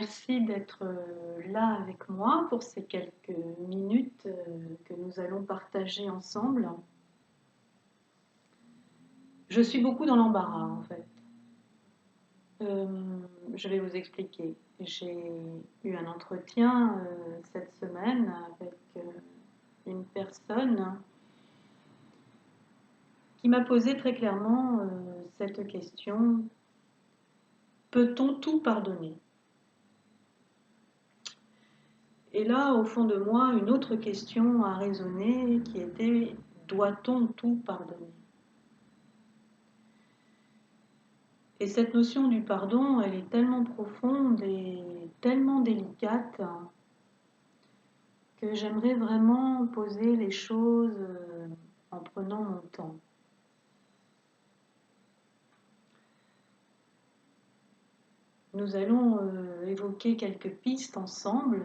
Merci d'être là avec moi pour ces quelques minutes que nous allons partager ensemble. Je suis beaucoup dans l'embarras en fait. Je vais vous expliquer. J'ai eu un entretien cette semaine avec une personne qui m'a posé très clairement cette question: peut-on tout pardonner ? Et là, au fond de moi, une autre question a résonné qui était: doit-on tout pardonner ? Et cette notion du pardon, elle est tellement profonde et tellement délicate que j'aimerais vraiment poser les choses en prenant mon temps. Nous allons évoquer quelques pistes ensemble.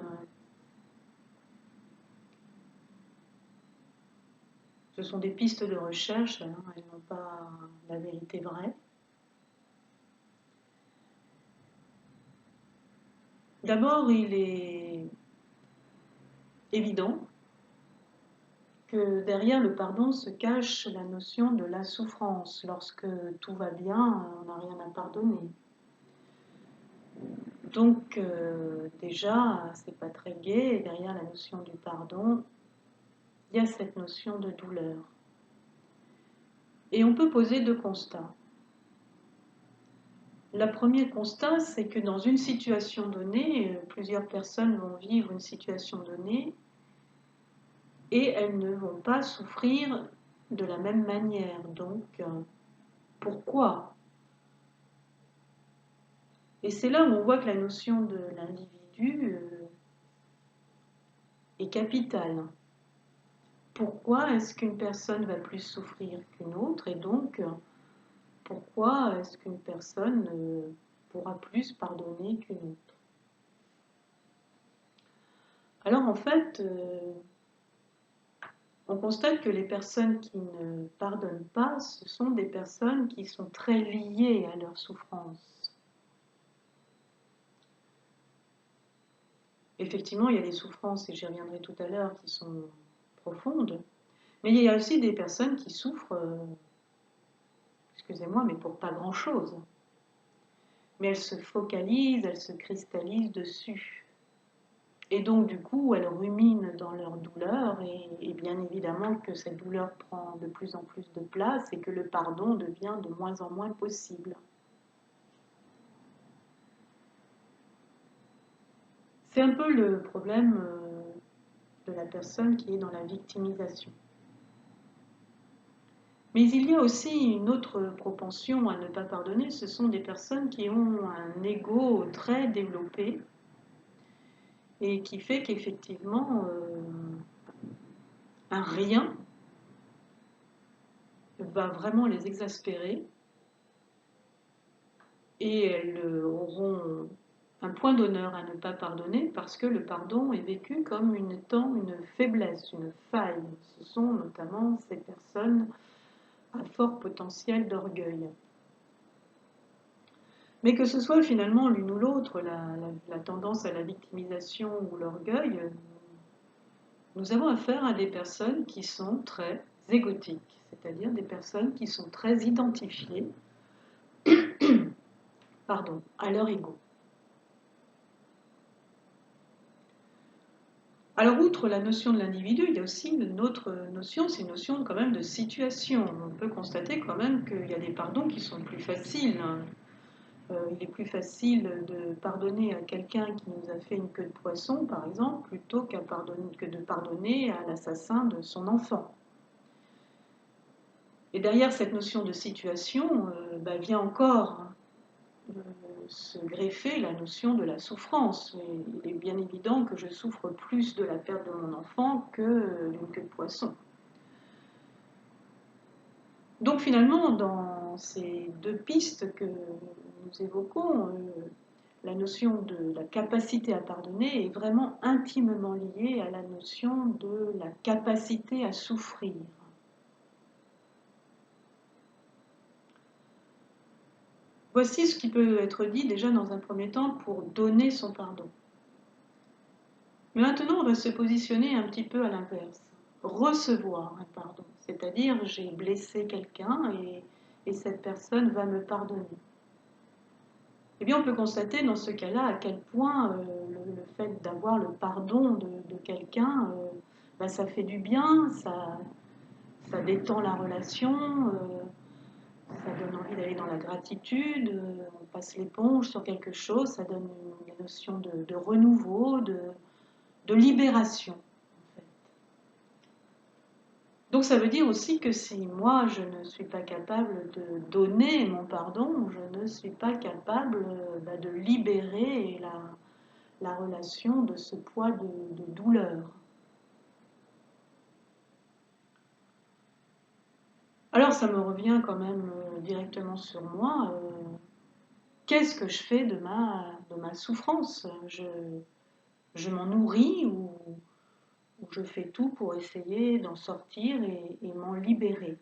Ce sont des pistes de recherche, elles n'ont pas la vérité vraie. D'abord, il est évident que derrière le pardon se cache la notion de la souffrance. Lorsque tout va bien, on n'a rien à pardonner. Donc déjà, c'est pas très gai, et derrière la notion du pardon, il y a cette notion de douleur. Et on peut poser deux constats. Le premier constat, c'est que dans une situation donnée, plusieurs personnes vont vivre une situation donnée et elles ne vont pas souffrir de la même manière. Donc, pourquoi ? Et c'est là où on voit que la notion de l'individu est capitale. Pourquoi est-ce qu'une personne va plus souffrir qu'une autre, et donc pourquoi est-ce qu'une personne pourra plus pardonner qu'une autre? Alors en fait, on constate que les personnes qui ne pardonnent pas, ce sont des personnes qui sont très liées à leur souffrance. Effectivement, il y a des souffrances, et j'y reviendrai tout à l'heure, qui sont profondes, mais il y a aussi des personnes qui souffrent, excusez-moi, mais pour pas grand-chose. Mais elles se focalisent, elles se cristallisent dessus. Et donc, du coup, elles ruminent dans leur douleur, et bien évidemment que cette douleur prend de plus en plus de place et que le pardon devient de moins en moins possible. C'est un peu le problème de la personne qui est dans la victimisation. Mais il y a aussi une autre propension à ne pas pardonner, ce sont des personnes qui ont un ego très développé et qui fait qu'effectivement, un rien va vraiment les exaspérer et elles auront un point d'honneur à ne pas pardonner parce que le pardon est vécu comme étant une faiblesse, une faille. Ce sont notamment ces personnes à fort potentiel d'orgueil. Mais que ce soit finalement l'une ou l'autre, la tendance à la victimisation ou l'orgueil, nous avons affaire à des personnes qui sont très égotiques, c'est-à-dire des personnes qui sont très identifiées à leur ego. Alors, outre la notion de l'individu, il y a aussi une autre notion, c'est une notion quand même de situation. On peut constater quand même qu'il y a des pardons qui sont plus faciles. Il est plus facile de pardonner à quelqu'un qui nous a fait une queue de poisson, par exemple, plutôt que de pardonner à l'assassin de son enfant. Et derrière cette notion de situation, vient encore se greffer la notion de la souffrance. Et il est bien évident que je souffre plus de la perte de mon enfant que d'une queue de poisson. Donc finalement, dans ces deux pistes que nous évoquons, la notion de la capacité à pardonner est vraiment intimement liée à la notion de la capacité à souffrir. « Voici ce qui peut être dit déjà dans un premier temps pour donner son pardon. Mais maintenant, on va se positionner un petit peu à l'inverse. Recevoir un pardon, c'est-à-dire j'ai blessé quelqu'un et cette personne va me pardonner. Eh bien, on peut constater dans ce cas-là à quel point le fait d'avoir le pardon de quelqu'un, ça fait du bien, ça détend la relation, ça donne envie d'aller dans la gratitude, on passe l'éponge sur quelque chose, ça donne une notion de renouveau, de libération. En fait. Donc ça veut dire aussi que si moi je ne suis pas capable de donner mon pardon, je ne suis pas capable de libérer la relation de ce poids de douleur. Alors ça me revient quand même directement sur moi. Qu'est-ce que je fais de ma souffrance? Je m'en nourris ou je fais tout pour essayer d'en sortir et m'en libérer.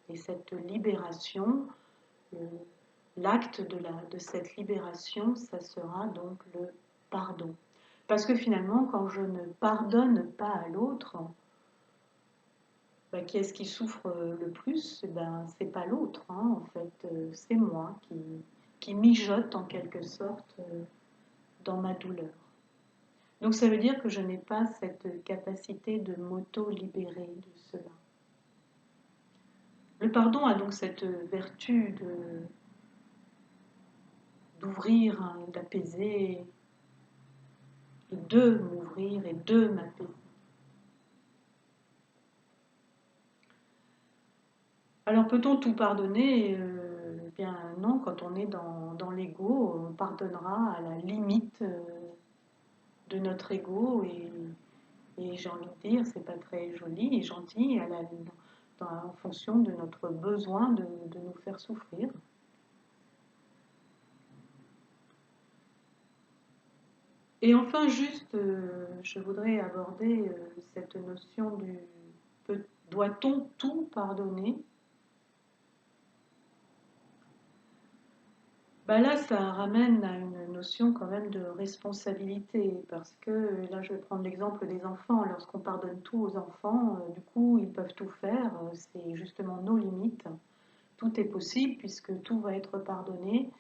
Et cette libération, l'acte de cette libération, ça sera donc le pardon. Parce que finalement, quand je ne pardonne pas à l'autre, qui est-ce qui souffre le plus? C'est pas l'autre, hein, en fait, c'est moi qui mijote en quelque sorte dans ma douleur. Donc ça veut dire que je n'ai pas cette capacité de m'auto-libérer de cela. Le pardon a donc cette vertu d'ouvrir, hein, d'apaiser, et de m'ouvrir et de m'apaiser. Alors peut-on tout pardonner? Bien non, quand on est dans l'ego, on pardonnera à la limite de notre ego et j'ai envie de dire, c'est pas très joli et gentil en fonction de notre besoin de nous faire souffrir. Et enfin, juste, je voudrais aborder cette notion du doit-on tout pardonner? Là, ça ramène à une notion quand même de responsabilité, parce que là, je vais prendre l'exemple des enfants. Lorsqu'on pardonne tout aux enfants, du coup, ils peuvent tout faire. C'est justement nos limites. Tout est possible puisque tout va être pardonné.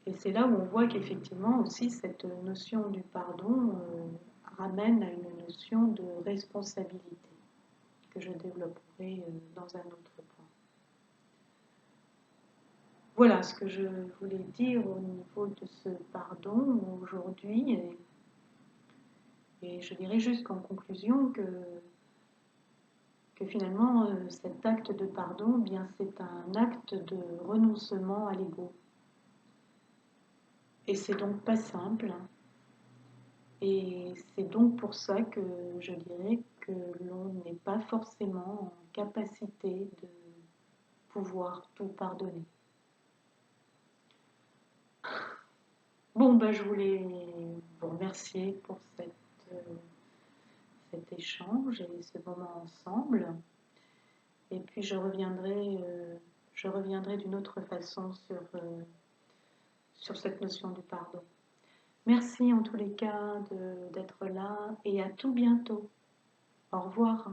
Et c'est là où on voit qu'effectivement aussi cette notion du pardon ramène à une notion de responsabilité que je développerai dans un autre point. Voilà ce que je voulais dire au niveau de ce pardon aujourd'hui. Et je dirais juste qu'en conclusion que finalement cet acte de pardon, bien c'est un acte de renoncement à l'ego. Et c'est donc pas simple. Et c'est donc pour ça que je dirais que l'on n'est pas forcément en capacité de pouvoir tout pardonner. Bon, je voulais vous remercier pour cet échange et ce moment ensemble. Et puis je reviendrai d'une autre façon sur cette notion du pardon. Merci en tous les cas d'être là et à tout bientôt. Au revoir.